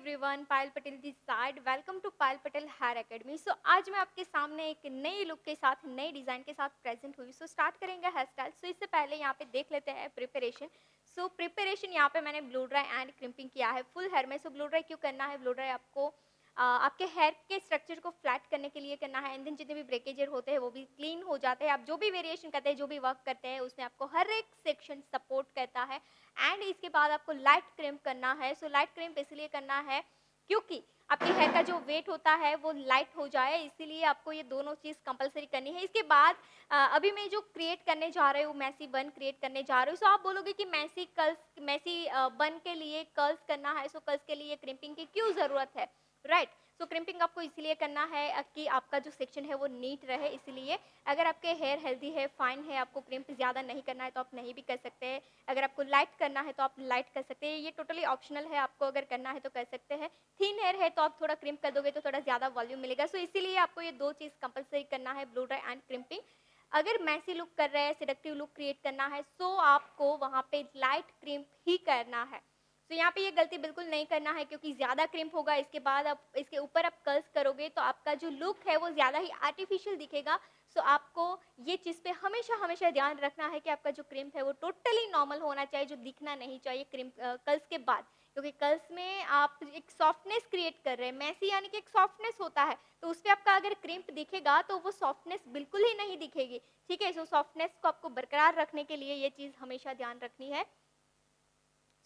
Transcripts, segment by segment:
Everyone, Payal Patel this side. Welcome to Payal Patel hair academy. So आज मैं आपके सामने एक नई लुक के साथ, नई डिज़ाइन के साथ प्रेजेंट हुई। सो स्टार्ट करेंगे हेयर स्टाइल। सो इससे पहले यहाँ पे देख लेते हैं प्रिपरेशन। सो प्रिपरेशन यहाँ पे मैंने ब्लो ड्राई एंड क्रिम्पिंग किया है फुल हेयर में। सो ब्लो ड्राई क्यों करना है? ब्लो ड्राई आपको आपके हेयर के स्ट्रक्चर को फ्लैट करने के लिए करना है, एंड देन जितने भी ब्रेकेजर होते हैं वो भी क्लीन हो जाते हैं। आप जो भी वेरिएशन करते हैं, जो भी वर्क करते हैं, उसमें आपको हर एक सेक्शन सपोर्ट करता है। एंड इसके बाद आपको लाइट क्रिम्प करना है। सो लाइट क्रिम्प इसलिए करना है क्योंकि आपके हेयर का जो वेट होता है वो लाइट हो जाए, इसीलिए आपको ये दोनों चीज़ कंपलसरी करनी है। इसके बाद अभी मैं जो क्रिएट करने जा रही हूँ, मैसी बन क्रिएट करने जा रही हूँ। सो आप बोलोगे कि मैसी बन के लिए कर्ल्स करना है, सो कर्ल्स के लिए क्रिम्पिंग की क्यों ज़रूरत है, राइट? सो क्रिम्पिंग आपको इसलिए करना है कि आपका जो सेक्शन है वो नीट रहे। इसलिए अगर आपके हेयर हेल्दी है, फाइन है, आपको क्रिम्प ज़्यादा नहीं करना है तो आप नहीं भी कर सकते हैं। अगर आपको लाइट करना है तो आप लाइट कर सकते हैं, ये टोटली ऑप्शनल है। आपको अगर करना है तो कर सकते हैं। थिन हेयर है तो आप थोड़ा क्रिम्प कर दोगे तो थोड़ा ज़्यादा वॉल्यूम मिलेगा। सो इसीलिए आपको ये दो चीज़ कंपलसरी करना है, ब्लो ड्राई एंड क्रिम्पिंग। अगर मैसी लुक कर रहे हैं, सेडक्टिव लुक क्रिएट करना है, सो आपको वहाँ पे लाइट क्रिम्प ही करना है। तो यहाँ पे ये गलती बिल्कुल नहीं करना है, क्योंकि ज़्यादा क्रिम्प होगा, इसके बाद आप इसके ऊपर आप कर्ल्स करोगे तो आपका जो लुक है वो ज़्यादा ही आर्टिफिशियल दिखेगा। सो आपको ये चीज़ पे हमेशा हमेशा ध्यान रखना है कि आपका जो क्रिम्प है वो टोटली नॉर्मल होना चाहिए, जो दिखना नहीं चाहिए क्रिम्प कर्ल्स के बाद। क्योंकि कर्ल्स में आप एक सॉफ्टनेस क्रिएट कर रहे हैं, मैसी यानी कि एक सॉफ्टनेस होता है, तो उस पर आपका अगर क्रिम्प दिखेगा तो वो सॉफ्टनेस बिल्कुल ही नहीं दिखेगी। ठीक है, सो सॉफ्टनेस को आपको बरकरार रखने के लिए ये चीज़ हमेशा ध्यान रखनी है।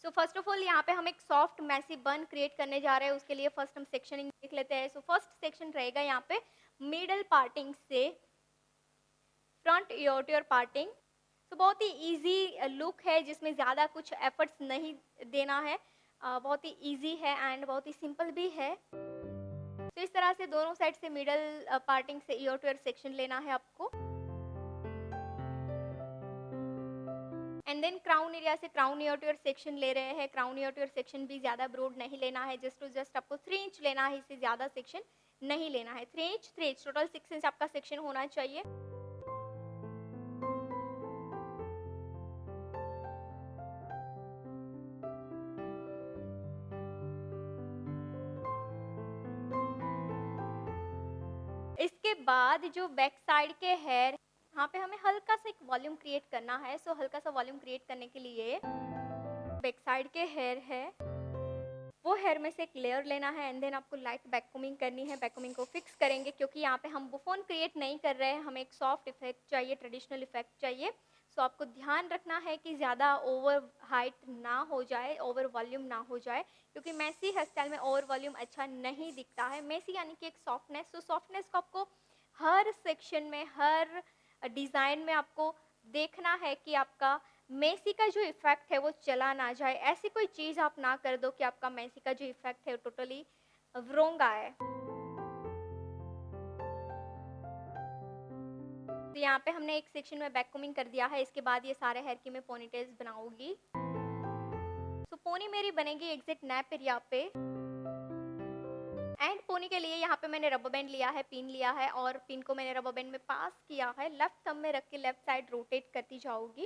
सो फर्स्ट ऑफ ऑल यहाँ पे हम एक सॉफ्ट मैसी बन क्रिएट करने जा रहे हैं। उसके लिए फर्स्ट हम सेक्शनिंग देख लेते हैं। सो फर्स्ट सेक्शन रहेगा यहाँ पे मिडल पार्टिंग से front ear to ear parting. So बहुत ही इजी लुक है, जिसमें ज़्यादा कुछ एफर्ट्स नहीं देना है। बहुत ही इजी है एंड बहुत ही सिंपल भी है। तो इस तरह से दोनों साइड से मिडल पार्टिंग से ईयर टू ईयर सेक्शन लेना है आपको। एंड देन क्राउन एरिया से crown year to year section ले रहे हैं। Crown year to year section भी ज़्यादा ब्रॉड नहीं लेना है, जस्ट टू जस्ट आपको 3 इंच लेना है, इससे ज़्यादा सेक्शन नहीं लेना है। 3 इंच टोटल 6 इंच आपका सेक्शन होना चाहिए। इसके बाद जो बैक साइड के हेयर, यहाँ पे हमें हल्का सा एक वॉल्यूम क्रिएट करना है। सो हल्का सा वॉल्यूम क्रिएट करने के लिए बैक साइड के हेयर है, वो हेयर में से एक लेयर लेना है, एंड देन आपको लाइट बैककोमिंग करनी है। बैककोमिंग को फिक्स करेंगे क्योंकि यहाँ पे हम बुफोन क्रिएट नहीं कर रहे हैं, हमें एक सॉफ्ट इफेक्ट चाहिए, ट्रेडिशनल इफेक्ट चाहिए। सो आपको ध्यान रखना है कि ज़्यादा ओवर हाइट ना हो जाए, ओवर वॉल्यूम ना हो जाए, क्योंकि मैसी हेयर स्टाइल में ओवर वॉल्यूम अच्छा नहीं दिखता है। मैसी यानी कि एक सॉफ्टनेस, तो सॉफ्टनेस को आपको हर सेक्शन में, हर डिज़ाइन में आपको देखना है कि आपका मेसी का जो इफेक्ट है वो चला ना जाए। ऐसी कोई चीज़ आप ना कर दो कि आपका मेसी का जो इफेक्ट है वो टोटली व्रोंग आए। तो यहाँ पे हमने एक सेक्शन में बैक कोमिंग कर दिया है। इसके बाद ये सारे हेयर की मैं पोनीटेल्स बनाऊंगी। सो पोनी मेरी बनेगी एग्जैक्ट नैप एरिया पे। एंड पोनी के लिए यहाँ पे मैंने रबर बैंड लिया है, पिन लिया है, और पिन को मैंने रबर बैंड में पास किया है। लेफ्ट थंब में रख के लेफ्ट साइड रोटेट करती जाऊंगी।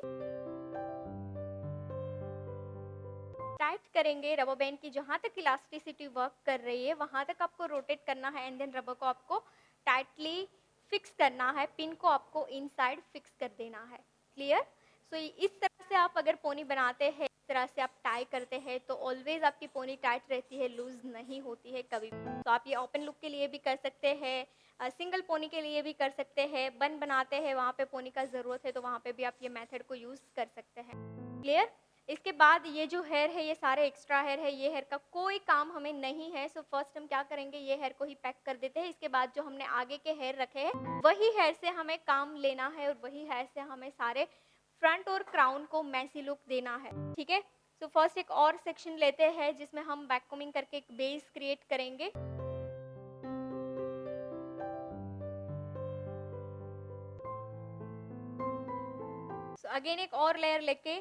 टाइट करेंगे रबर बैंड की, जहाँ तक इलास्टिसिटी वर्क कर रही है वहाँ तक आपको रोटेट करना है, एंड देन रबर को आपको टाइटली फिक्स करना है। पिन को आपको इनसाइड फिक्स कर देना है। क्लियर? सो इस तरह से आप अगर पोनी बनाते हैं, इस तरह से आप टाई करते हैं, तो ऑलवेज आपकी पोनी टाइट रहती है, लूज नहीं होती है कभी भी। तो आप ये ओपन लुक के लिए भी कर सकते हैं, सिंगल पोनी के लिए भी कर सकते हैं। बन बनाते हैं वहाँ पे पोनी का ज़रूरत है तो वहाँ पे भी आप ये मेथड को यूज़ कर सकते हैं। क्लियर? इसके बाद ये जो हेयर है, ये सारे एक्स्ट्रा हेयर है, ये हेयर का कोई काम हमें नहीं है। सो फर्स्ट हम क्या करेंगे, ये हेयर को ही पैक कर देते हैं। इसके बाद जो हमने आगे के हेयर रखे हैं वही हेयर से हमें काम लेना है, और वही हेयर से हमें सारे फ्रंट और क्राउन को मैसी लुक देना है। ठीक है? सो फर्स्ट एक और सेक्शन लेते हैं जिसमें हम बैक कोमिंग करके एक बेस क्रिएट करेंगे। सो अगेन एक और लेयर लेके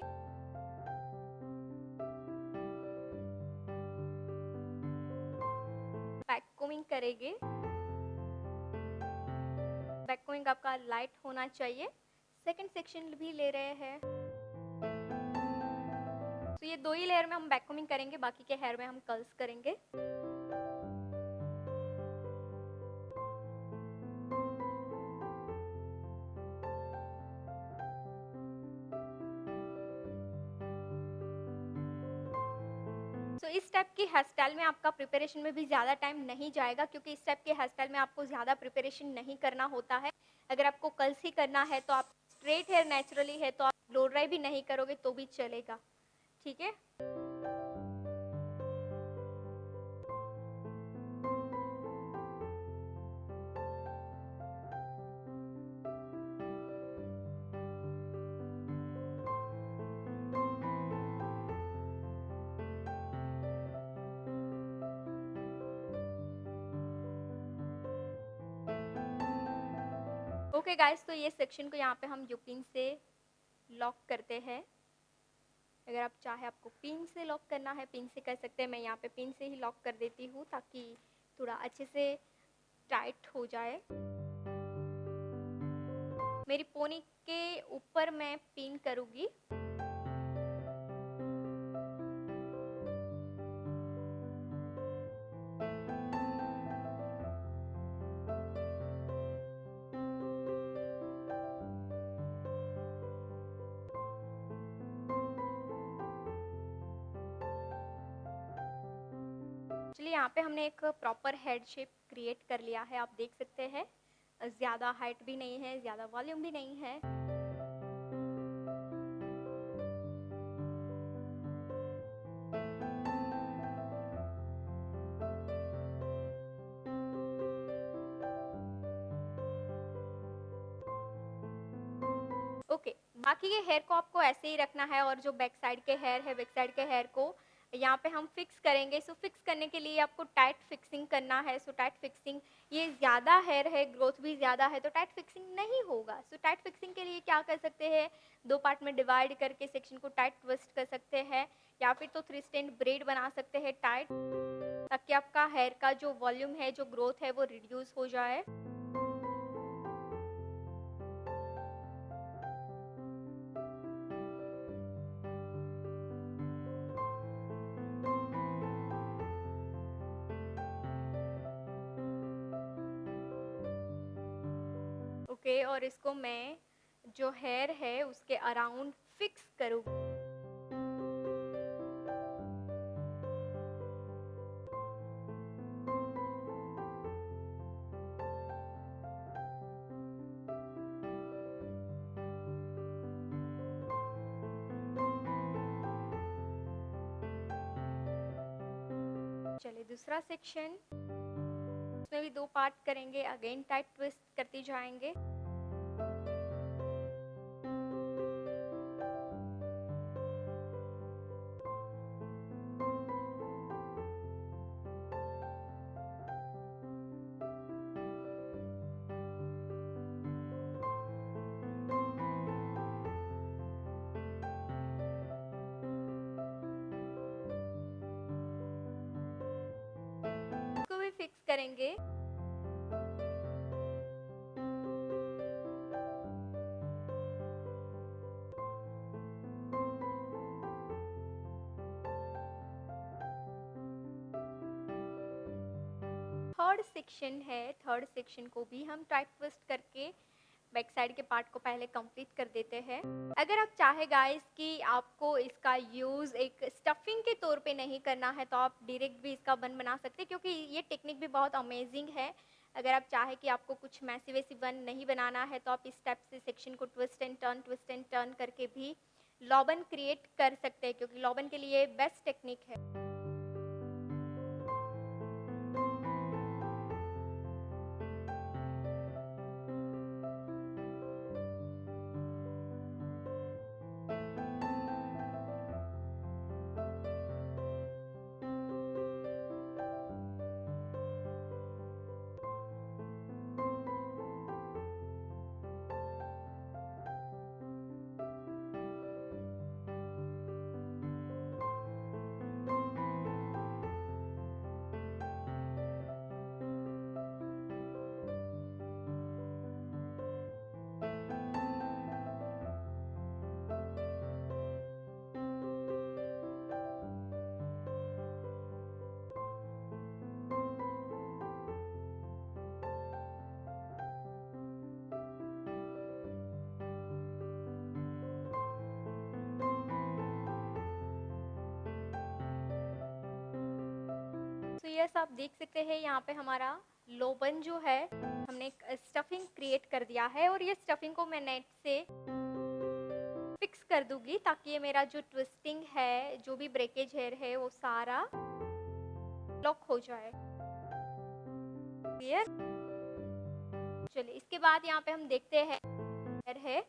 बैक कोमिंग करेंगे। बैक कोमिंग आपका लाइट होना चाहिए। सेकंड सेक्शन भी ले रहे हैं। तो ये 2 ही लेयर में हम बैक कोमिंग करेंगे, बाकी के हेयर में हम कर्ल्स करेंगे। सो इस टाइप की हेयर स्टाइल में आपका प्रिपरेशन में भी ज़्यादा टाइम नहीं जाएगा, क्योंकि इस टाइप के हेयर स्टाइल में आपको ज़्यादा प्रिपरेशन नहीं करना होता है। अगर आपको कर्ल्स ही करना है तो आप स्ट्रेट हेयर नेचुरली है तो आप ब्लो ड्राई भी नहीं करोगे तो भी चलेगा, ठीक है। ओके गाइस, तो ये सेक्शन को यहाँ पे हम पिन से लॉक करते हैं। अगर आप चाहे आपको पिन से लॉक करना है पिन से कर सकते हैं, मैं यहाँ पे पिन से ही लॉक कर देती हूँ ताकि थोड़ा अच्छे से टाइट हो जाए। मेरी पोनी के ऊपर मैं पिन करूँगी। चलिए, यहाँ पे हमने एक प्रॉपर हेड शेप क्रिएट कर लिया है, आप देख सकते हैं। ज़्यादा हाइट भी नहीं है, ज़्यादा वॉल्यूम भी नहीं है। ओके, बाकी के हेयर को आपको ऐसे ही रखना है, और जो बैक साइड के हेयर है, बैक साइड के हेयर को यहाँ पे हम फिक्स करेंगे। सो फिक्स करने के लिए आपको टाइट फिक्सिंग करना है। सो टाइट फिक्सिंग, ये ज़्यादा हेयर है, ग्रोथ भी ज़्यादा है, तो टाइट फिक्सिंग नहीं होगा। सो टाइट फिक्सिंग के लिए क्या कर सकते हैं, 2 पार्ट में डिवाइड करके सेक्शन को टाइट ट्विस्ट कर सकते हैं, या फिर तो 3 स्टैंड ब्रेड बना सकते हैं टाइट, ताकि आपका हेयर का जो वॉल्यूम है, जो ग्रोथ है, वो रिड्यूस हो जाए। ओके, और इसको मैं जो हेयर है उसके अराउंड फिक्स करूँगी। चलिए, दूसरा सेक्शन, उसमें भी 2 पार्ट करेंगे, अगेन टाइट ट्विस्ट करते जाएंगे। इसको भी फिक्स करेंगे। थर्ड सेक्शन है, थर्ड सेक्शन को भी हम टाइट ट्विस्ट करके बैक साइड के पार्ट को पहले कंप्लीट कर देते हैं। अगर आप चाहे गाइस कि आपको इसका यूज़ एक स्टफिंग के तौर पे नहीं करना है, तो आप डायरेक्ट भी इसका बन बना सकते हैं, क्योंकि ये टेक्निक भी बहुत अमेजिंग है। अगर आप चाहे कि आपको कुछ मैसी वैसी बन नहीं बनाना है, तो आप इस टाइप से सेक्शन को ट्विस्ट एंड टर्न करके भी लॉबन क्रिएट कर सकते हैं, क्योंकि लॉबन के लिए बेस्ट टेक्निक है। यस आप देख सकते हैं यहाँ पे हमारा लोबन जो है हमने एक स्टफिंग क्रिएट कर दिया है और ये स्टफिंग को मैं नेट से फिक्स कर दूंगी ताकि ये मेरा जो ट्विस्टिंग है, जो भी ब्रेकेज हेयर है वो सारा लॉक हो जाए। क्लियर? चलिए इसके बाद यहाँ पे हम देखते हैं हेयर है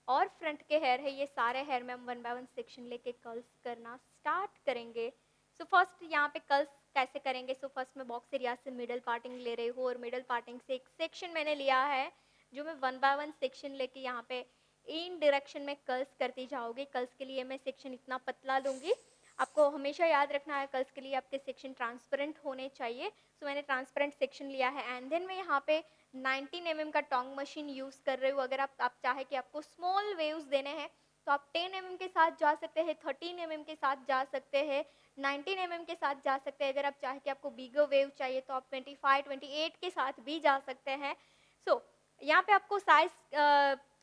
और फ्रंट के हेयर है, ये सारे हेयर में हम 1 बाय 1 सेक्शन लेके कर्ल्स करना स्टार्ट करेंगे। सो फर्स्ट यहाँ पे कर्ल्स कैसे करेंगे। सो फर्स्ट मैं बॉक्स एरिया से मिडल पार्टिंग ले रही हूँ और मिडल पार्टिंग से एक सेक्शन मैंने लिया है जो मैं 1 बाय 1 सेक्शन लेके यहाँ पे इन डायरेक्शन में कर्ल्स करती जाऊँगी। कर्ल्स के लिए मैं सेक्शन इतना पतला लूँगी। आपको हमेशा याद रखना है कर्ल्स के लिए आपके सेक्शन ट्रांसपेरेंट होने चाहिए। सो मैंने ट्रांसपेरेंट सेक्शन लिया है एंड देन मैं यहाँ पे 19 mm का टोंग मशीन यूज़ कर रही हूँ। अगर आप चाहे कि आपको स्मॉल वेव्स देने हैं तो आप 10 mm के साथ जा सकते हैं, 13 mm के साथ जा सकते हैं, 19 mm के साथ जा सकते हैं। अगर आप चाहे कि आपको बिगर वेव चाहिए तो आप 25, 28 के साथ भी जा सकते हैं। सो यहाँ पे आपको साइज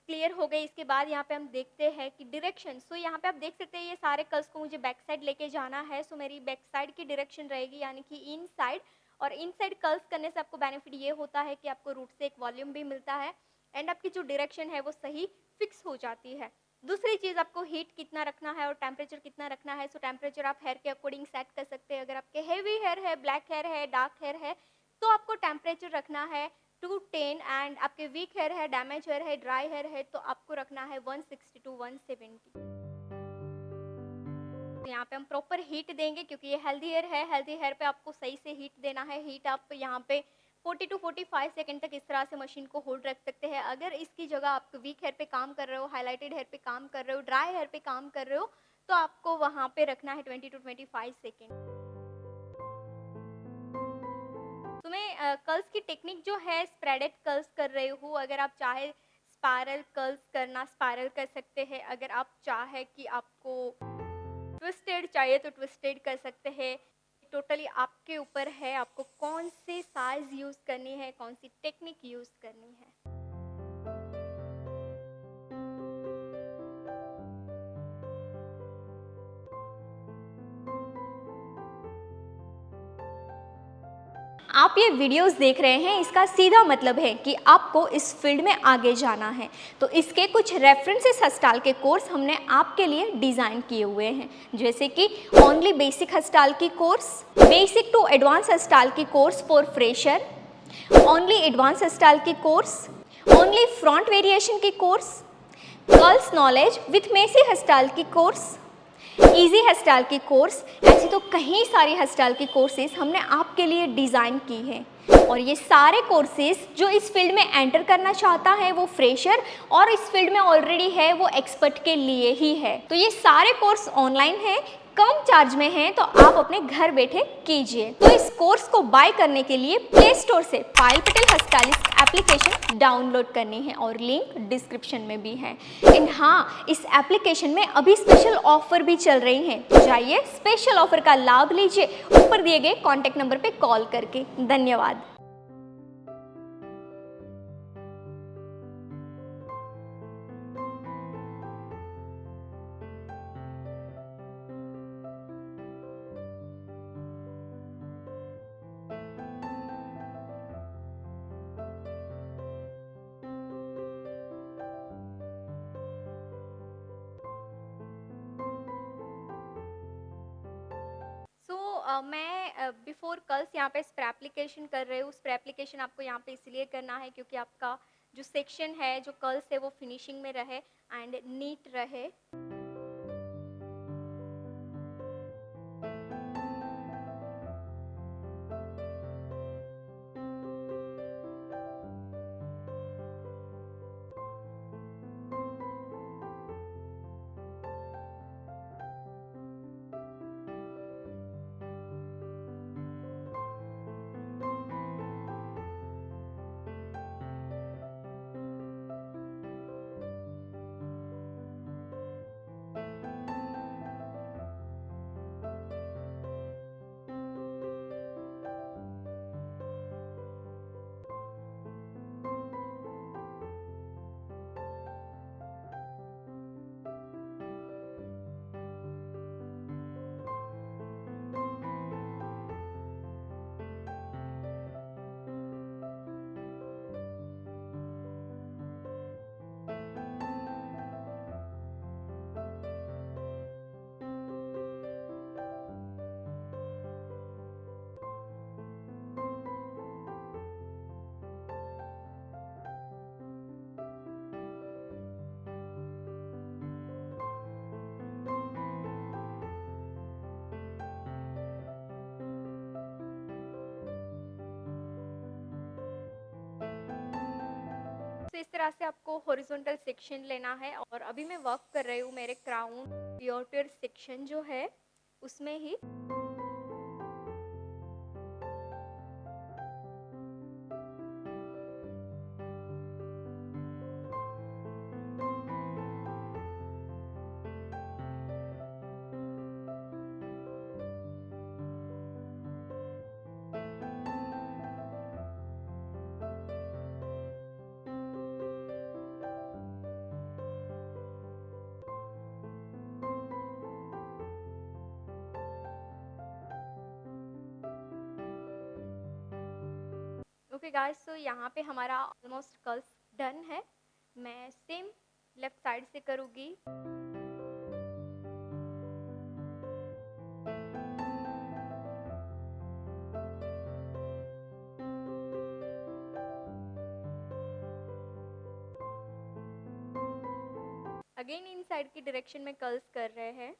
क्लियर हो गई। इसके बाद यहाँ पे हम देखते हैं कि डायरेक्शन। सो यहाँ पे आप देख सकते हैं ये सारे कर्ल्स को मुझे बैक साइड लेके जाना है। सो मेरी बैक साइड की डायरेक्शन रहेगी यानी कि इन साइड। और इन साइड कर्ल्स करने से आपको बेनिफिट ये होता है कि आपको रूट से एक वॉल्यूम भी मिलता है एंड आपकी जो डायरेक्शन है वो सही फिक्स हो जाती है। दूसरी चीज़ आपको हीट कितना रखना है और टेम्परेचर कितना रखना है। सो टेम्परेचर आप हेयर के अकॉर्डिंग सेट कर सकते हैं। अगर आपके हेवी हेयर है, ब्लैक हेयर है, डार्क हेयर है तो आपको टेम्परेचर रखना है 210 एंड आपके वीक हेयर है, डैमेज हेयर है, ड्राई हेयर है तो आपको रखना है 160 to 170। तो यहाँ पे हम प्रॉपर हीट देंगे क्योंकि ये हेल्दी हेयर है। हेल्दी हेयर पे आपको सही से हीट देना है। हीट आप यहाँ पे 40 to 45 सेकंड तक इस तरह से मशीन को होल्ड रख सकते हैं। अगर इसकी जगह आप वीक हेयर पे काम कर रहे हो, हाईलाइटेड हेयर पे काम कर रहे हो, ड्राई हेयर पे काम कर रहे हो तो आपको वहाँ पे रखना है 20 to 25 सेकेंड। तो मैं कर्ल्स की टेक्निक जो है स्प्रेडेड कर्ल्स कर रही हूँ। अगर आप चाहे स्पायरल कर्ल्स करना स्पायरल कर सकते हैं। अगर आप चाहे कि आपको ट्विस्टेड चाहिए तो ट्विस्टेड कर सकते हैं। टोटली आपके ऊपर है आपको कौन से साइज यूज़ करनी है, कौन सी टेक्निक यूज़ करनी है। आप ये वीडियोस देख रहे हैं इसका सीधा मतलब है कि आपको इस फील्ड में आगे जाना है। तो इसके कुछ रेफरेंसेस हस्टाल के कोर्स हमने आपके लिए डिज़ाइन किए हुए हैं, जैसे कि ओनली बेसिक हस्टाल की course, basic to advance hairstyle की course for fresher, only advance hairstyle की कोर्स, ओनली फ्रंट वेरिएशन की course, curls knowledge with messy hairstyle की कोर्स, इजी हेयरस्टाइल की कोर्स। ऐसी तो कई सारी हेयरस्टाइल की कोर्सेज हमने आपके लिए डिज़ाइन की हैं और ये सारे कोर्सेज जो इस फील्ड में एंटर करना चाहता है वो फ्रेशर और इस फील्ड में ऑलरेडी है वो एक्सपर्ट के लिए ही है। तो ये सारे कोर्स ऑनलाइन है, कम चार्ज में हैं तो आप अपने घर बैठे कीजिए। तो इस कोर्स को बाय करने के लिए प्ले स्टोर से Payal Patel hairstylist application download करनी है और लिंक डिस्क्रिप्शन में भी है। एंड हाँ, इस एप्लीकेशन में अभी स्पेशल ऑफर भी चल रही हैं, तो जाइए स्पेशल ऑफर का लाभ लीजिए ऊपर दिए गए कॉन्टैक्ट नंबर पे कॉल करके। धन्यवाद। मैं बिफोर कर्ल्स यहाँ पे स्प्रे एप्लीकेशन कर रही हूँ। स्प्रे एप्लीकेशन आपको यहाँ पे इसलिए करना है क्योंकि आपका जो सेक्शन है, जो कर्ल्स है वो फिनिशिंग में रहे एंड नीट रहे। तो इस तरह से आपको हॉरिजॉन्टल सेक्शन लेना है और अभी मैं वर्क कर रही हूँ मेरे क्राउन पियोटर सेक्शन जो है उसमें ही। ओके गाइस, सो यहाँ पे हमारा ऑलमोस्ट कर्ल्स डन है। मैं सेम लेफ्ट साइड से करूँगी। अगेन इन साइड की डायरेक्शन में कर्ल्स कर रहे हैं।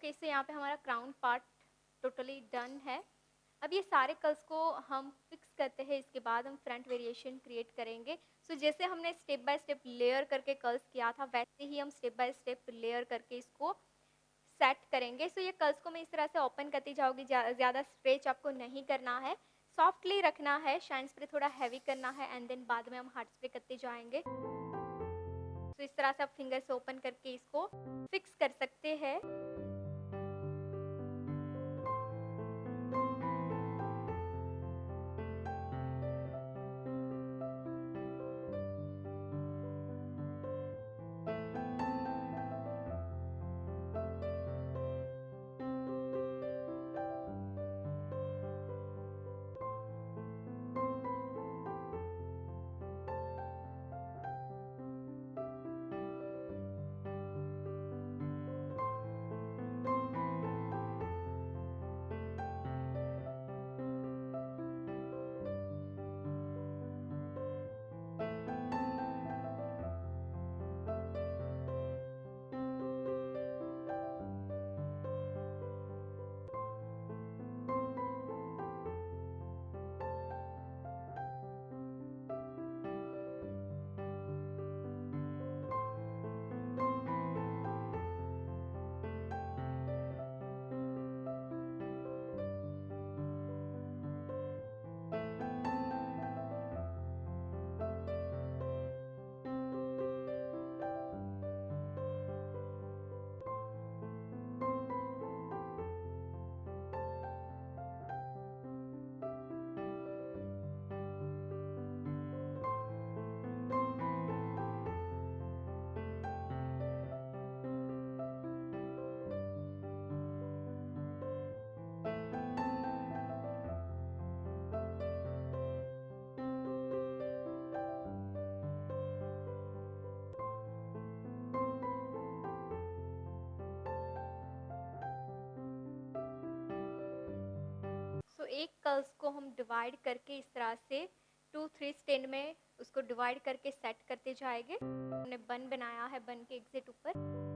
ओके, सो यहाँ पे हमारा क्राउन पार्ट टोटली डन है। अब ये सारे कर्ल्स को हम फिक्स करते हैं, इसके बाद हम फ्रंट वेरिएशन क्रिएट करेंगे। सो जैसे हमने स्टेप बाय स्टेप लेयर करके कर्ल्स किया था, वैसे ही हम स्टेप बाय स्टेप लेयर करके इसको सेट करेंगे। सो ये कर्ल्स को मैं इस तरह से ओपन करती जाऊँगी, ज़्यादा स्ट्रेच आपको नहीं करना है, सॉफ्टली रखना है, शाइन स्प्रे थोड़ा हैवी करना है एंड देन बाद में हम हार्ड स्प्रे करते जाएंगे। तो इस तरह से आप फिंगर से ओपन करके इसको फिक्स कर सकते हैं। सो एक कर्ल्स को हम डिवाइड करके इस तरह से 2-3 स्टैंड में उसको डिवाइड करके सेट करते जाएंगे। हमने बन बनाया है, बन के एग्जिट ऊपर।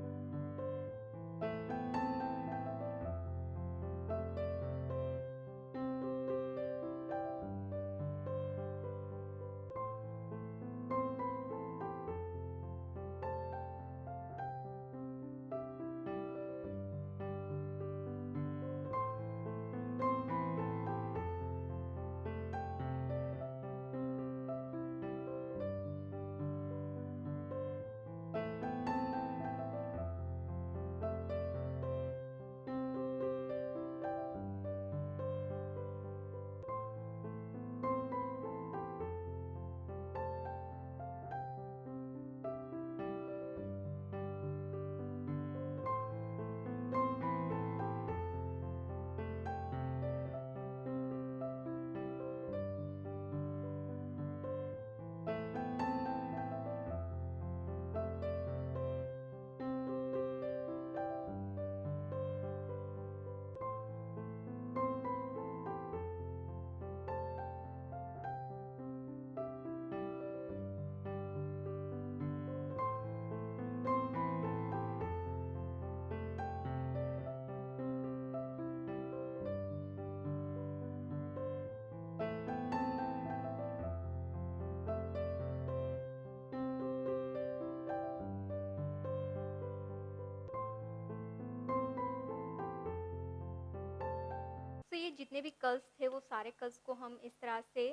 तो ये जितने भी कर्ल्स थे वो सारे कर्ल्स को हम इस तरह से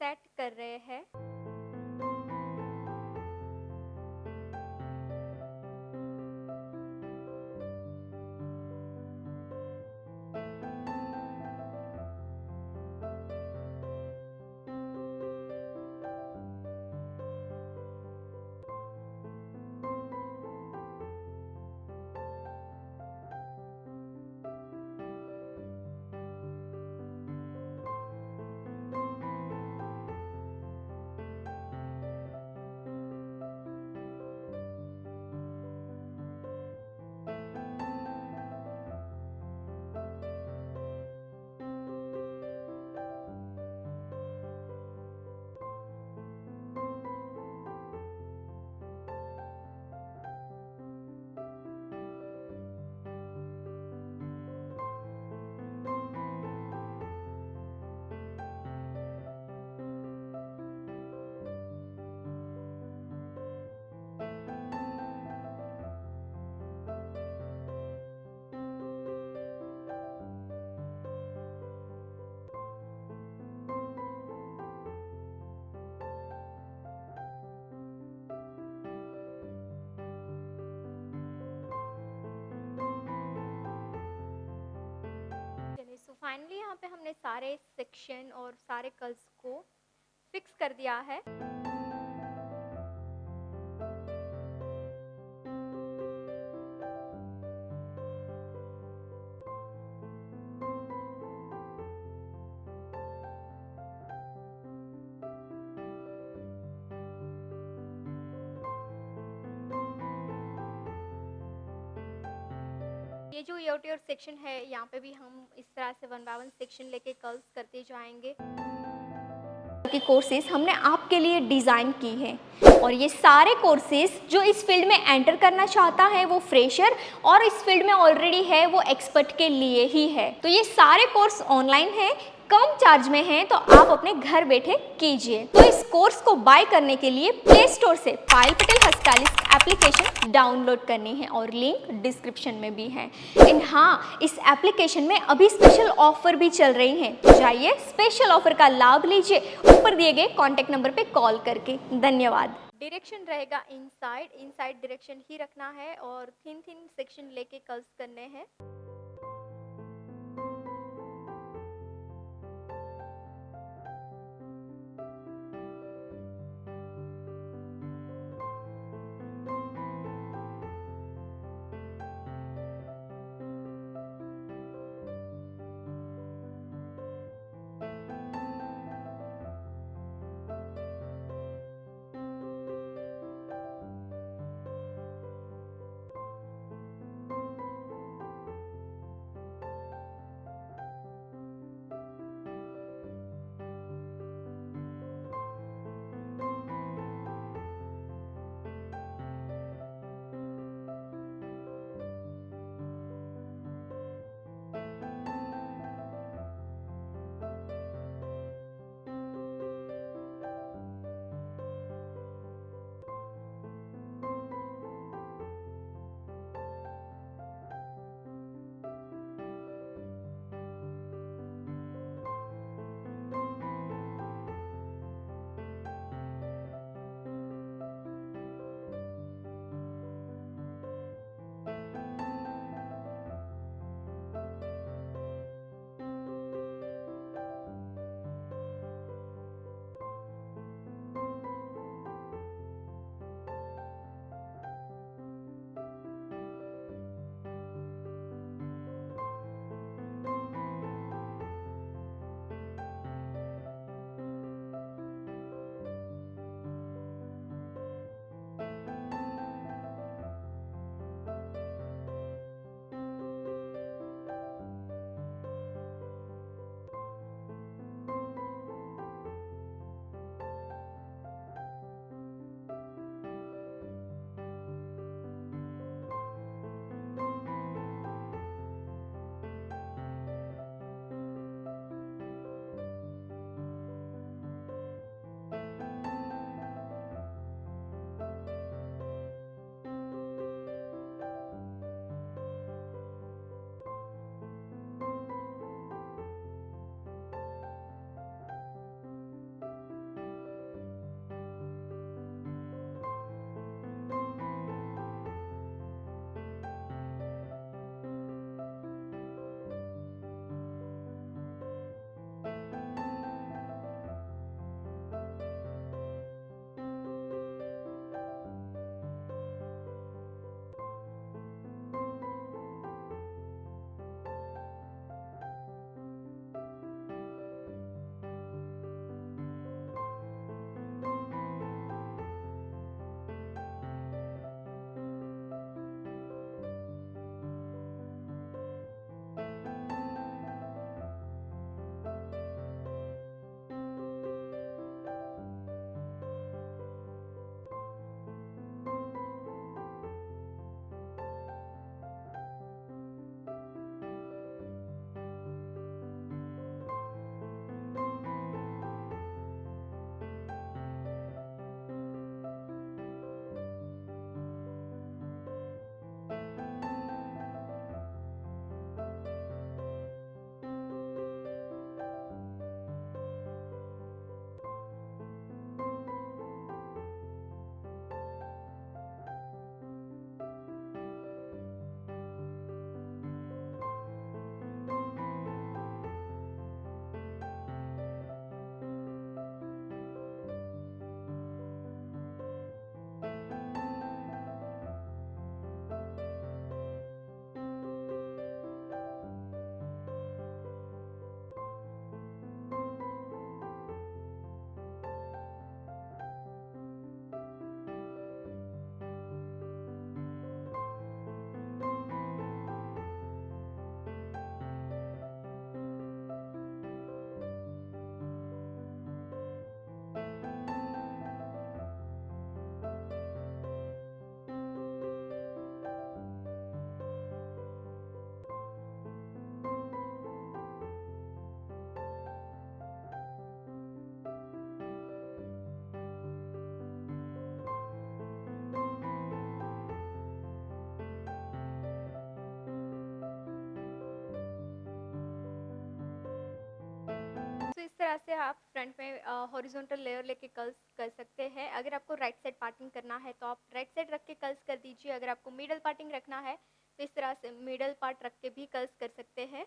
सेट कर रहे हैं। यहाँ पे हमने सारे सेक्शन और सारे कर्ल्स को फिक्स कर दिया है। ये जो ईयर टू ईयर सेक्शन है, यहाँ पे भी हम इस तरह से वन बाय वन सेक्शन लेके कर्ल्स करते जाएंगे। के कोर्सेज हमने आपके लिए डिज़ाइन की हैं और ये सारे कोर्सेज जो इस फील्ड में एंटर करना चाहता है वो फ्रेशर और इस फील्ड में ऑलरेडी है वो एक्सपर्ट के लिए ही है। तो ये सारे कोर्स ऑनलाइन हैं, कम चार्ज में हैं, तो आप अपने घर बैठे कीजिए। तो इस कोर्स को बाय करने के लिए प्ले स्टोर से Payal Patel hair stylist application download करनी है और लिंक डिस्क्रिप्शन में भी है। एंड हाँ, इस एप्लीकेशन में अभी स्पेशल ऑफर भी चल रही हैं, तो जाइए स्पेशल ऑफर का लाभ लीजिए ऊपर दिए गए कॉन्टैक्ट नंबर पे कॉल करके। धन्यवाद। डायरेक्शन रहेगा इनसाइड डायरेक्शन ही रखना है और थिन सेक्शन लेके कर्ल्स करने हैं। तरह से आप फ्रंट में हॉरिजॉन्टल लेयर लेके कर्ल्स कर सकते हैं। अगर आपको राइट साइड पार्टिंग करना है तो आप राइट साइड रख के कर्ल्स कर दीजिए। अगर आपको मिडल पार्टिंग रखना है तो इस तरह से मिडल पार्ट रख के भी कर्ल्स कर सकते हैं।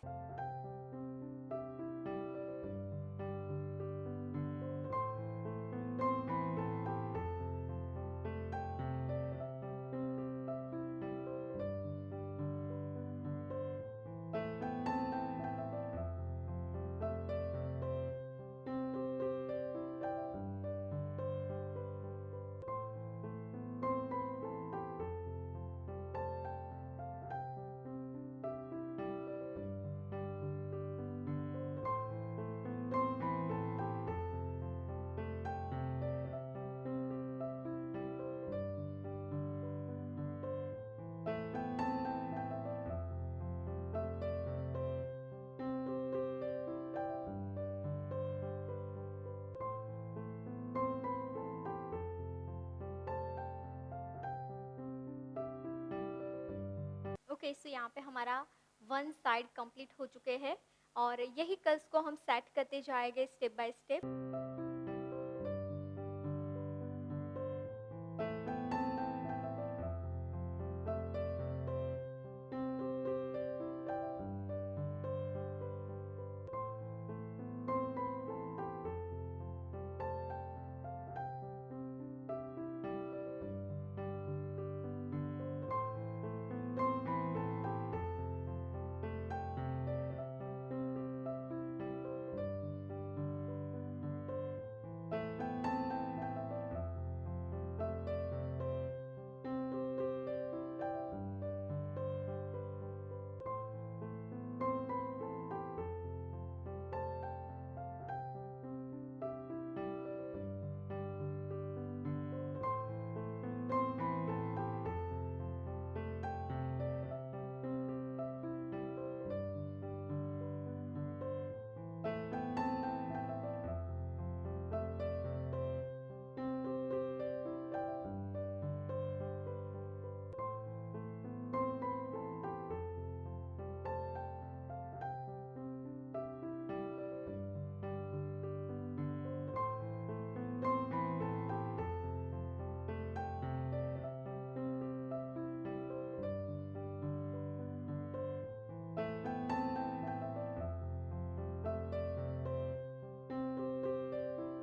ओके, सो यहाँ पे हमारा वन साइड कंप्लीट हो चुके हैं और यही कर्ल्स को हम सेट करते जाएंगे स्टेप बाय स्टेप।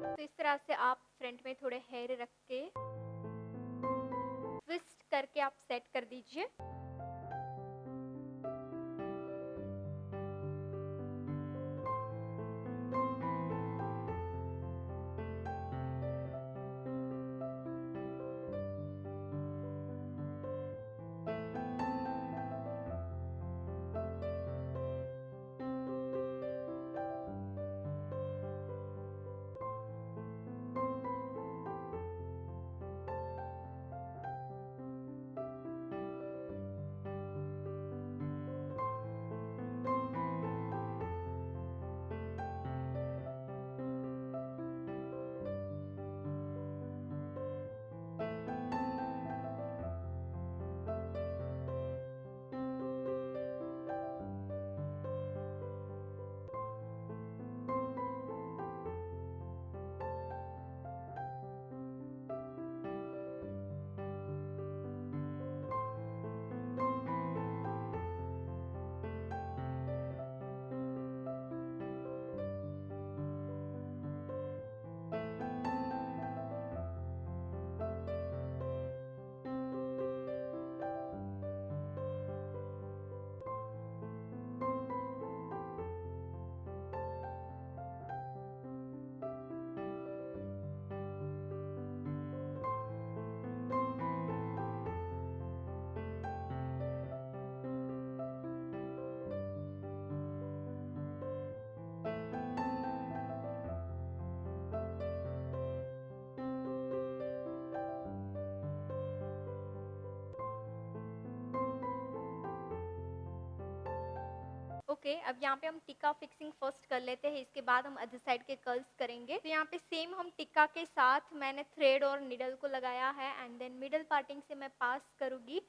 तो इस तरह से आप फ्रंट में थोड़े हेयर रख के ट्विस्ट करके आप सेट कर दीजिए। ओके, अब यहाँ पे हम टिक्का फिक्सिंग फर्स्ट कर लेते हैं, इसके बाद हम अदर साइड के कर्ल्स करेंगे। तो यहाँ पे सेम हम टिक्का के साथ मैंने थ्रेड और निडल को लगाया है एंड देन मिडल पार्टिंग से मैं पास करूँगी।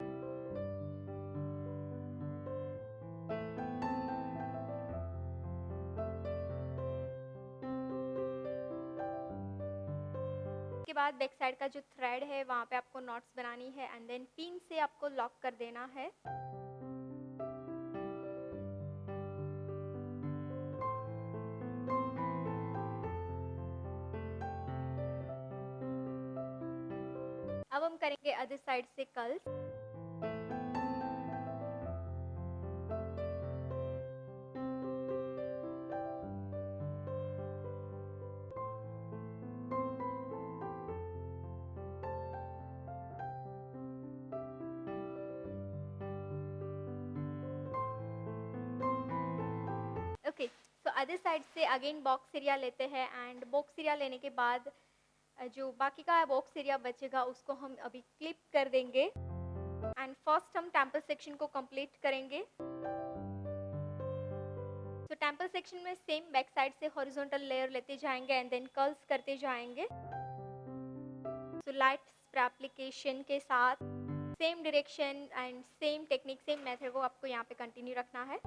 उसके बाद बैक साइड का जो थ्रेड है वहाँ पे आपको नॉट्स बनानी है एंड देन पिन से आपको लॉक कर देना है। अब हम करेंगे अदर साइड से curls. Okay, so other side से अगेन बॉक्स एरिया लेते हैं एंड बॉक्स एरिया लेने के बाद जो बाकी का बॉक्स एरिया बचेगा उसको हम अभी क्लिप कर देंगे एंड फर्स्ट हम टेम्पल सेक्शन को कंप्लीट करेंगे। तो टेम्पल सेक्शन में सेम बैक साइड से हॉरिजॉन्टल लेयर लेते जाएंगे एंड देन कर्ल्स करते जाएंगे। सो लाइट स्प्रे एप्लीकेशन के साथ same direction and same technique same method को आपको यहाँ पे कंटिन्यू रखना है।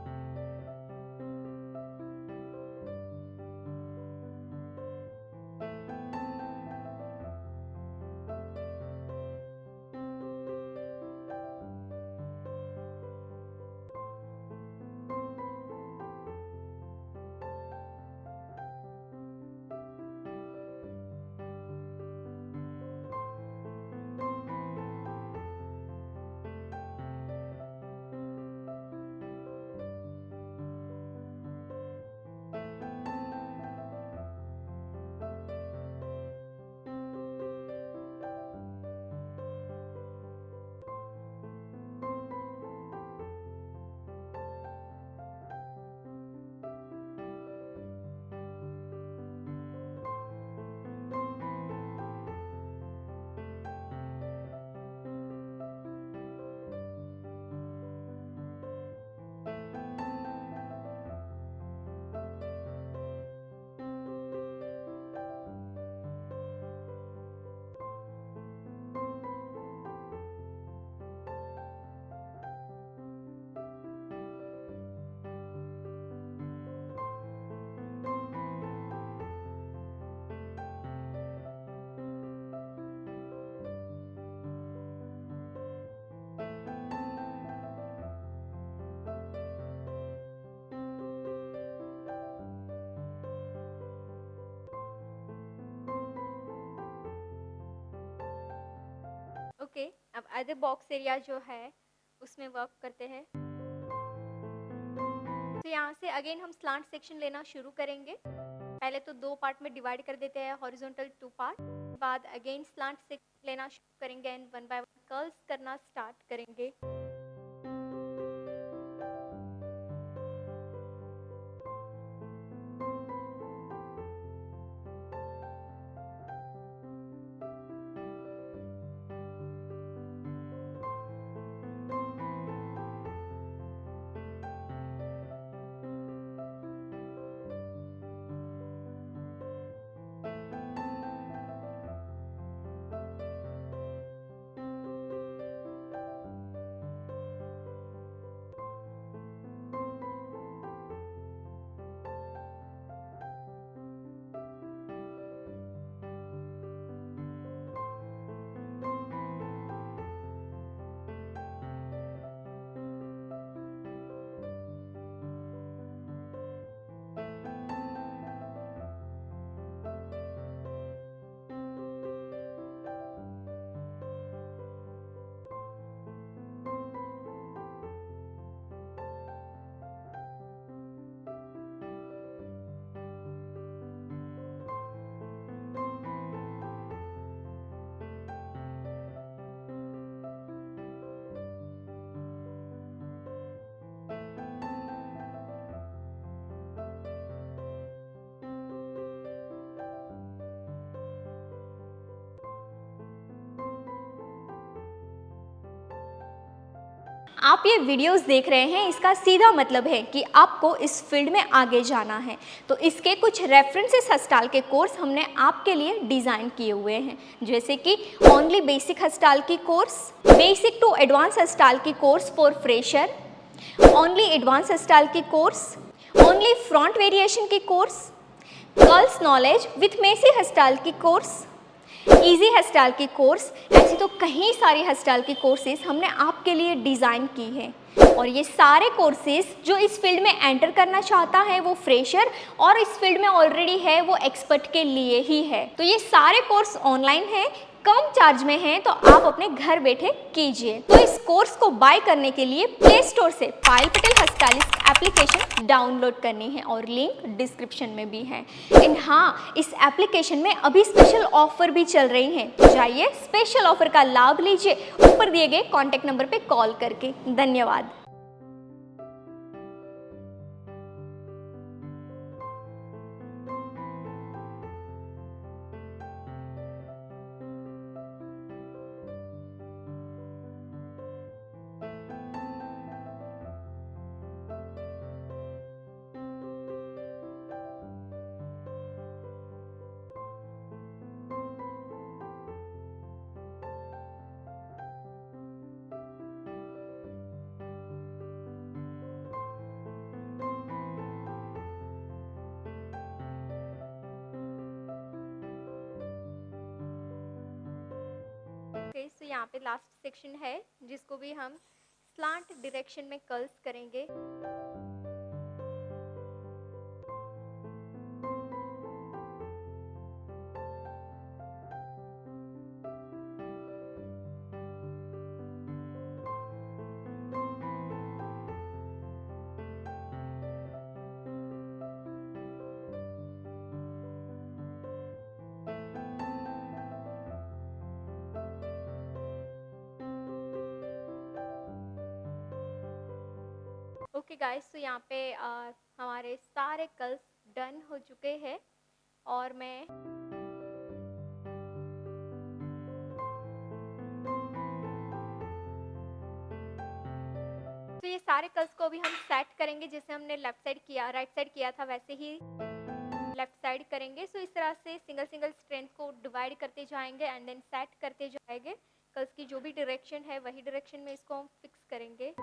ओके, अब अदर बॉक्स एरिया जो है उसमें वर्क करते हैं। तो यहाँ से अगेन हम स्लांट सेक्शन लेना शुरू करेंगे। पहले तो 2 पार्ट में डिवाइड कर देते हैं, हॉरिजॉन्टल 2 पार्ट, बाद अगेन स्लांट सेक्शन लेना शुरू करेंगे एंड 1 बाय 1 कर्ल्स करना स्टार्ट करेंगे। आप ये वीडियोस देख रहे हैं, इसका सीधा मतलब है कि आपको इस फील्ड में आगे जाना है। तो इसके कुछ रेफरेंसेस हस्ताल के कोर्स हमने आपके लिए डिज़ाइन किए हुए हैं, जैसे कि ओनली बेसिक हस्ताल की course, basic to advance hairstyle की course for fresher, only advance hairstyle की कोर्स, ओनली फ्रंट वेरिएशन की course, curls knowledge with messy hairstyle की कोर्स, इजी हेयर स्टाइल की कोर्स, ऐसी तो कई सारी हेयर स्टाइल की कोर्सेज हमने आपके लिए डिज़ाइन की है और ये सारे कोर्सेज जो इस फील्ड में एंटर करना चाहता है वो फ्रेशर और इस फील्ड में ऑलरेडी है वो एक्सपर्ट के लिए ही है। तो ये सारे कोर्स ऑनलाइन है, कम चार्ज में हैं, तो आप अपने घर बैठे कीजिए। तो इस कोर्स को बाय करने के लिए प्ले स्टोर से Payal Patel hair stylist application download करनी है और लिंक डिस्क्रिप्शन में भी है। एंड हाँ, इस एप्लीकेशन में अभी स्पेशल ऑफर भी चल रही हैं, तो जाइए स्पेशल ऑफर का लाभ लीजिए ऊपर दिए गए कॉन्टैक्ट नंबर पे कॉल करके। धन्यवाद। ओके, सो यहाँ पे लास्ट सेक्शन है जिसको भी हम स्लांट डायरेक्शन में कर्ल्स करेंगे। ओके गाइस, तो यहाँ पे हमारे सारे कर्ल्स डन हो चुके हैं और मैं तो ये सारे कर्ल्स को अभी हम सेट करेंगे। जैसे हमने लेफ्ट साइड किया, राइट साइड किया था, वैसे ही लेफ्ट साइड करेंगे। सो इस तरह से सिंगल सिंगल स्ट्रेंथ को डिवाइड करते जाएंगे एंड देन सेट करते जाएंगे। कर्ल्स की जो भी डायरेक्शन है वही डायरेक्शन में इसको हम फिक्स करेंगे।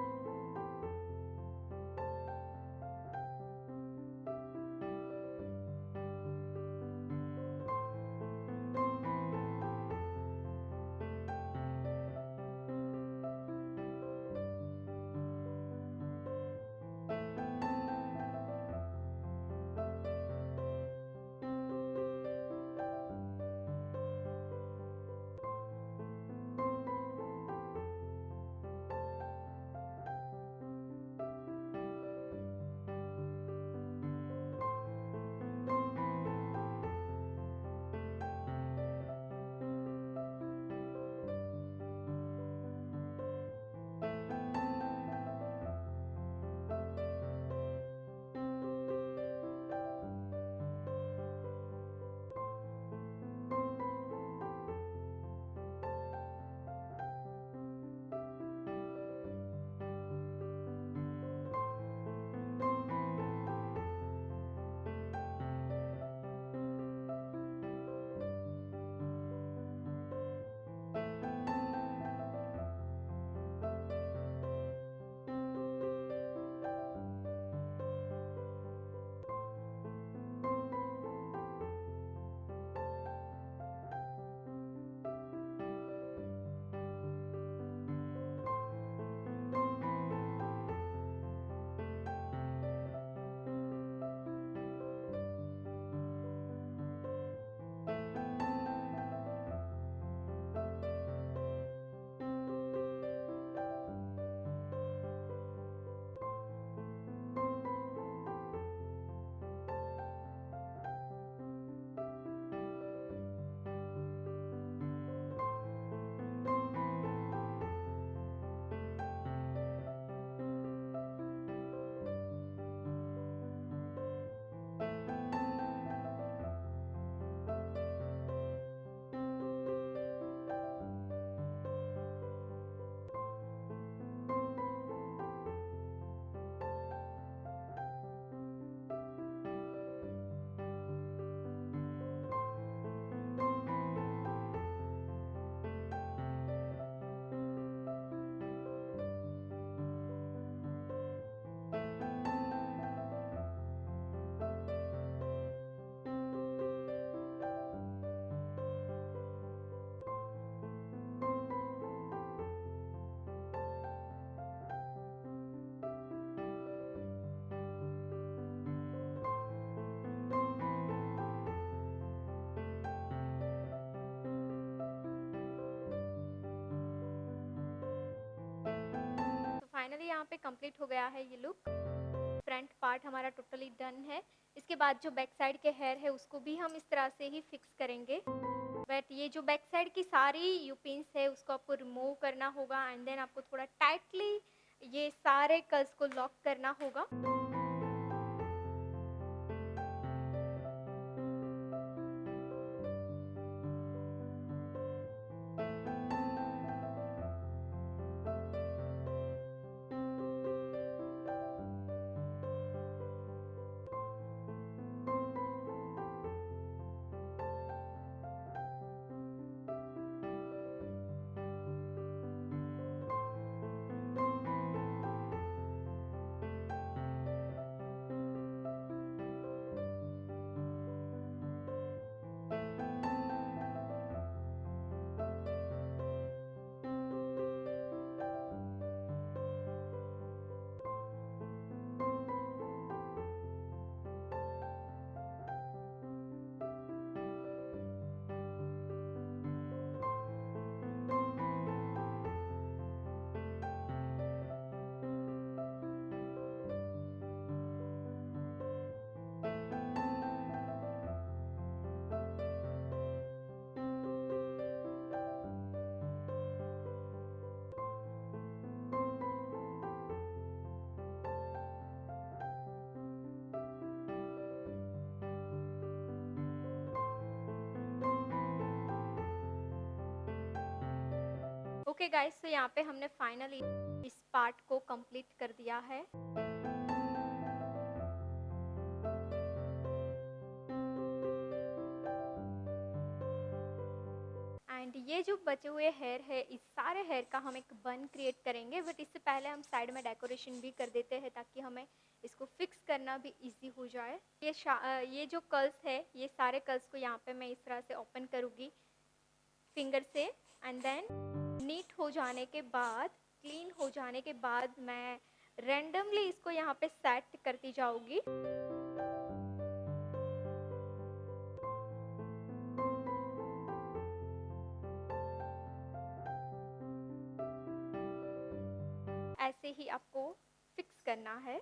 यहाँ पे कंप्लीट हो गया है ये लुक। फ्रंट पार्ट हमारा टोटली डन है। इसके बाद जो बैक साइड के हेयर है उसको भी हम इस तरह से ही फिक्स करेंगे। बट ये जो बैक साइड की सारी यू पिन्स है उसको आपको रिमूव करना होगा एंड देन आपको थोड़ा टाइटली ये सारे कर्ल्स को लॉक करना होगा। ओके गाइस, तो यहाँ पे हमने फाइनली इस पार्ट को कंप्लीट कर दिया है। एंड ये जो बचे हुए हेयर है इस सारे हेयर का हम एक बन क्रिएट करेंगे, बट इससे पहले हम साइड में डेकोरेशन भी कर देते हैं ताकि हमें इसको फिक्स करना भी इजी हो जाए। ये जो कर्ल्स है ये सारे कर्ल्स को यहाँ पे मैं इस तरह से ओपन करूँगी फिंगर से एंड देन नीट हो जाने के बाद, क्लीन हो जाने के बाद मैं रैंडमली इसको यहाँ पे सेट करती जाऊँगी। ऐसे ही आपको फिक्स करना है।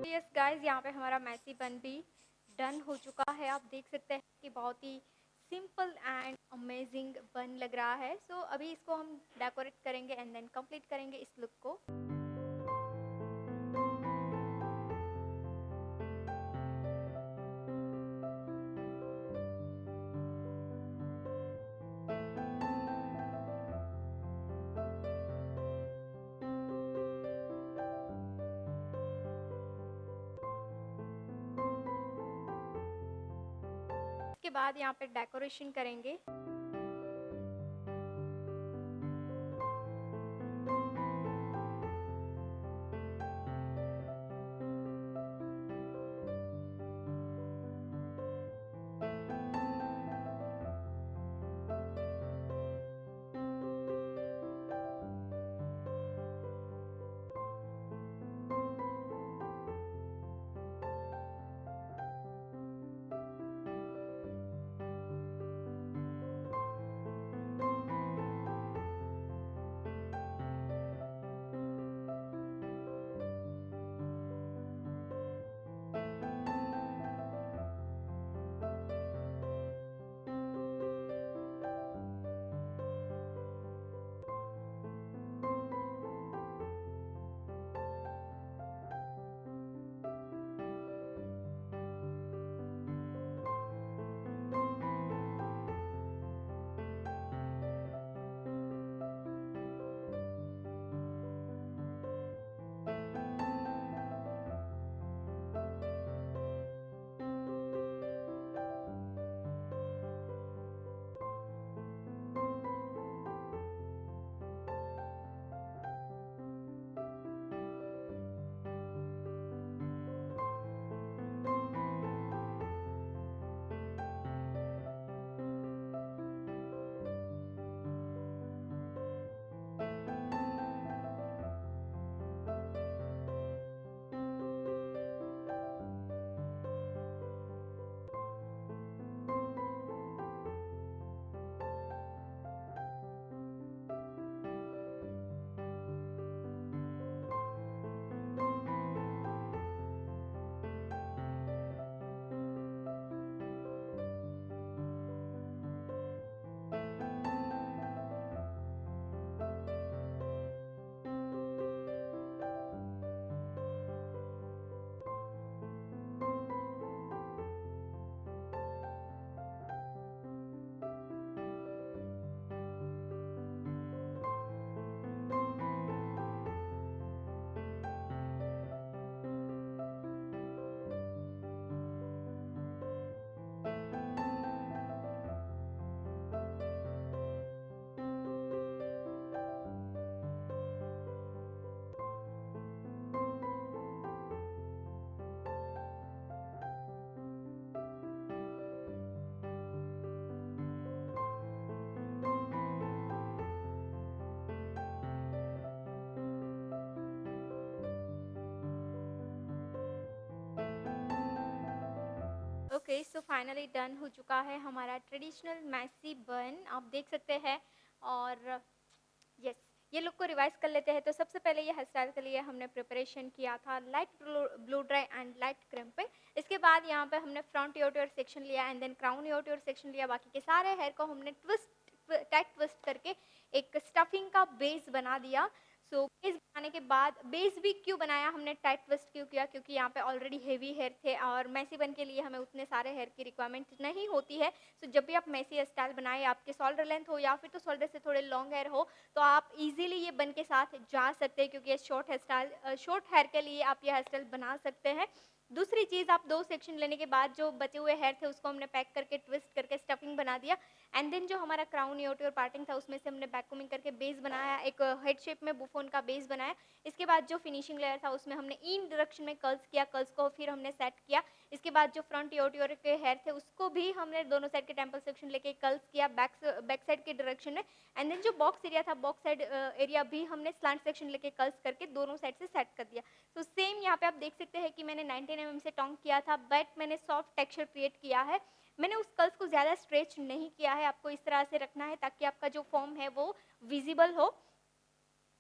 यस गाइस, यहाँ पे हमारा मैसी बन भी डन हो चुका है। आप देख सकते हैं कि बहुत ही सिंपल एंड अमेजिंग बन लग रहा है। सो अभी इसको हम डेकोरेट करेंगे एंड देन कंप्लीट करेंगे इस लुक को। इसके बाद यहाँ पे डेकोरेशन करेंगे। ओके, सो फाइनली डन हो चुका है हमारा ट्रेडिशनल मैसी बन, आप देख सकते हैं। और यस, ये लुक को रिवाइज कर लेते हैं। तो सबसे पहले ये हेयर स्टाइल के लिए हमने प्रिपरेशन किया था light blue dry and light crimping. इसके बाद यहाँ पे हमने फ्रंट ईयर सेक्शन लिया and then crown ear section लिया। बाकी के सारे हेयर को हमने टाइट ट्विस्ट करके एक स्टफिंग का बेस बना दिया। सो बेस बनाने के बाद, बेस भी क्यों बनाया हमने, टाइट ट्विस्ट क्यों किया, क्योंकि यहाँ पे ऑलरेडी हेवी हेयर थे और मैसी बन के लिए हमें उतने सारे हेयर की रिक्वायरमेंट नहीं होती है। सो जब भी आप मैसी हेयर स्टाइल बनाए, आपके शोल्डर लेंथ हो या फिर तो शोल्डर से थोड़े लॉन्ग हेयर हो, तो आप इजीली ये बन के साथ जा सकते हैं, क्योंकि ये शॉर्ट हेयर के लिए आप ये हेयर स्टाइल बना सकते हैं। दूसरी चीज़, आप 2 सेक्शन लेने के बाद जो बचे हुए हेयर थे उसको हमने पैक करके ट्विस्ट करके स्टफिंग बना दिया एंड देन जो हमारा क्राउन ईयर पार्टिंग था उसमें से हमने बैक कोमिंग करके बेस बनाया, एक हेड शेप में बुफोन का बेस बनाया। इसके बाद जो फिनिशिंग लेयर था उसमें हमने इन डायरेक्शन में कर्ल्स किया, कर्ल्स को फिर हमने सेट किया। इसके बाद जो फ्रंट ईयर के हेयर थे उसको भी हमने दोनों साइड के टेम्पल सेक्शन लेके कर्ल्स किया बैक साइड के डायरेक्शन में एंड देन जो बॉक्स एरिया था, बॉक्स साइड एरिया भी हमने स्लांट सेक्शन लेके कर्ल्स करके दोनों साइड से सेट कर दिया। तो सेम यहाँ पे आप देख सकते हैं कि मैंने 19 mm से टोंग किया था, बट मैंने सॉफ्ट टेक्सचर क्रिएट किया है। मैंने उस कर्ल्स को ज़्यादा स्ट्रेच नहीं किया है, आपको इस तरह से रखना है ताकि आपका जो फॉर्म है वो विजिबल हो।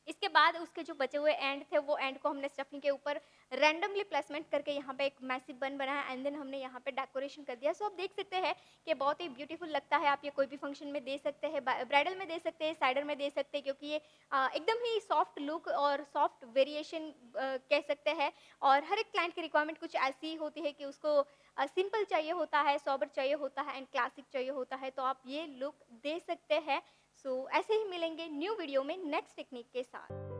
इसके बाद उसके जो बचे हुए एंड थे वो एंड को हमने स्टफिंग के ऊपर रैंडमली प्लेसमेंट करके यहाँ पे एक मैसिव बन बनाया एंड देन हमने यहाँ पे डेकोरेशन कर दिया। सो आप देख सकते हैं कि बहुत ही ब्यूटीफुल लगता है। आप ये कोई भी फंक्शन में दे सकते हैं, ब्राइडल में दे सकते हैं, साइडर में दे सकते हैं, क्योंकि ये एकदम ही सॉफ्ट लुक और सॉफ्ट वेरिएशन कह सकते हैं। और हर एक क्लाइंट की रिक्वायरमेंट कुछ ऐसी होती है कि उसको सिंपल चाहिए होता है, सोबर चाहिए होता है एंड क्लासिक चाहिए होता है, तो आप ये लुक दे सकते हैं। सो ऐसे ही मिलेंगे न्यू वीडियो में नेक्स्ट टेक्निक के साथ।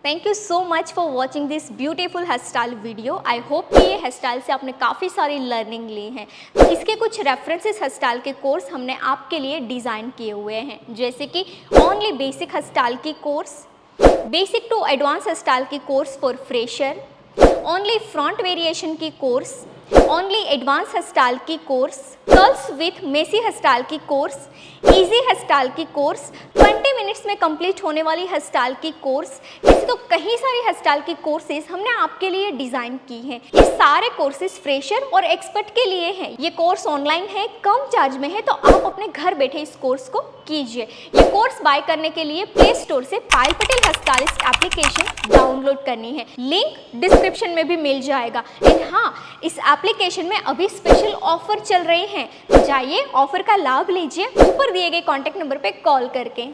Thank you so much for watching this beautiful hair style video. I hope कि ये हेयर स्टाइल से आपने काफ़ी सारी लर्निंग ली है। तो इसके कुछ रेफरेंसेस हेयर स्टाइल के कोर्स हमने आपके लिए डिज़ाइन किए हुए हैं, जैसे कि ओनली बेसिक हेयर स्टाइल की course, basic to advance hair style की course for fresher, only front variation की course, only advance hair style की course, curls with messy hair style की कोर्स, इजी हेयर स्टाइल की course, 20 minutes में complete होने वाली hair style की course. ऐसे तो कई सारी हेयर स्टाइल की कोर्सेज हमने आपके लिए डिज़ाइन की हैं। ये सारे कोर्सेज फ्रेशर और एक्सपर्ट के लिए हैं। ये कोर्स ऑनलाइन है, कम चार्ज में है, तो आप अपने घर बैठे इस कोर्स को कीजिए। ये कोर्स बाय करने के लिए प्ले स्टोर से Payal Patel hair stylist application download करनी है, लिंक डिस्क्रिप्शन में भी मिल जाएगा। एंड हाँ, इस एप्लीकेशन में अभी स्पेशल ऑफर चल रहे हैं, तो जाइए ऑफर का लाभ लीजिए ऊपर दिए गए कॉन्टैक्ट नंबर पे कॉल करके।